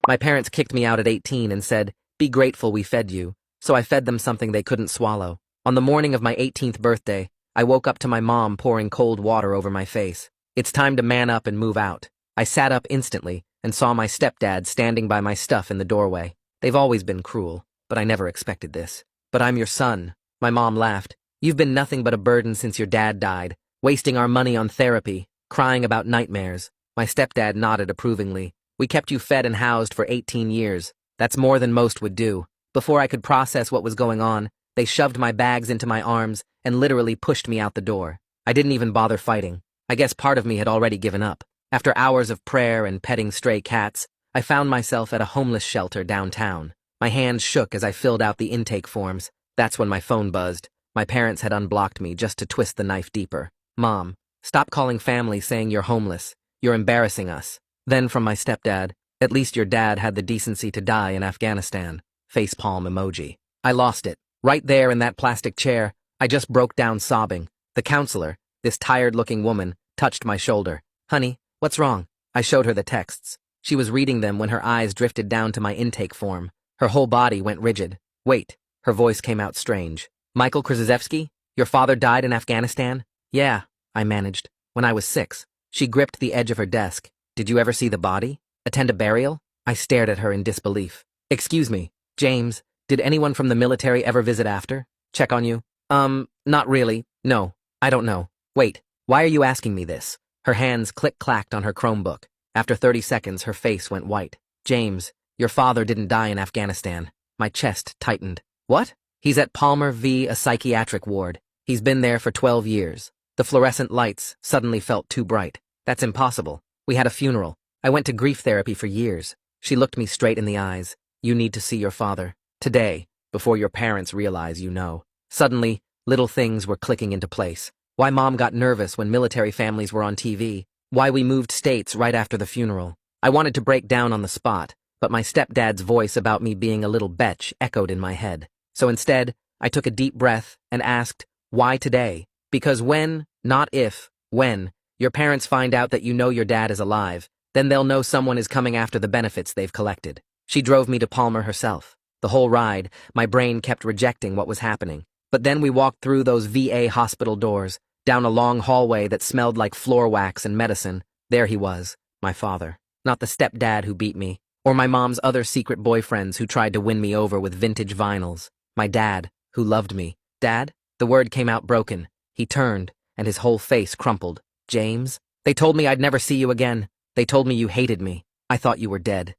My parents kicked me out at 18 and said, "Be grateful we fed you." So I fed them something they couldn't swallow. On the morning of my 18th birthday, I woke up to my mom pouring cold water over my face. It's time to man up and move out. I sat up instantly and saw my stepdad standing by my stuff in the doorway. They've always been cruel, but I never expected this. "But I'm your son." My mom laughed. "You've been nothing but a burden since your dad died, wasting our money on therapy, crying about nightmares." My stepdad nodded approvingly. "We kept you fed and housed for 18 years. That's more than most would do." Before I could process what was going on, they shoved my bags into my arms and literally pushed me out the door. I didn't even bother fighting. I guess part of me had already given up. After hours of prayer and petting stray cats, I found myself at a homeless shelter downtown. My hands shook as I filled out the intake forms. That's when my phone buzzed. My parents had unblocked me just to twist the knife deeper. "Mom, stop calling family saying you're homeless. You're embarrassing us." Then from my stepdad, "At least your dad had the decency to die in Afghanistan." Facepalm emoji. I lost it. Right there in that plastic chair, I just broke down sobbing. The counselor, this tired-looking woman, touched my shoulder. "Honey, what's wrong?" I showed her the texts. She was reading them when her eyes drifted down to my intake form. Her whole body went rigid. "Wait," her voice came out strange. "Michael Krzyzewski? Your father died in Afghanistan?" "Yeah," I managed. "When I was 6. She gripped the edge of her desk. "Did you ever see the body? Attend a burial?" I stared at her in disbelief. "Excuse me, James, did anyone from the military ever visit after? Check on you?" Not really. No, I don't know. Wait, why are you asking me this?" Her hands click-clacked on her Chromebook. After 30 seconds, her face went white. "James, your father didn't die in Afghanistan." My chest tightened. "What?" "He's at Palmer V, a psychiatric ward. He's been there for 12 years. The fluorescent lights suddenly felt too bright. That's impossible. We had a funeral. I went to grief therapy for years." She looked me straight in the eyes. "You need to see your father. Today, before your parents realize you know." Suddenly, little things were clicking into place. Why Mom got nervous when military families were on TV. Why we moved states right after the funeral. I wanted to break down on the spot, but my stepdad's voice about me being a little betch echoed in my head. So instead, I took a deep breath and asked, "Why today?" "Because when, not if, when, your parents find out that you know your dad is alive, then they'll know someone is coming after the benefits they've collected." She drove me to Palmer herself. The whole ride, my brain kept rejecting what was happening. But then we walked through those VA hospital doors, down a long hallway that smelled like floor wax and medicine. There he was, my father. Not the stepdad who beat me, or my mom's other secret boyfriends who tried to win me over with vintage vinyls. My dad, who loved me. "Dad?" The word came out broken. He turned, and his whole face crumpled. "James? They told me I'd never see you again. They told me you hated me. I thought you were dead."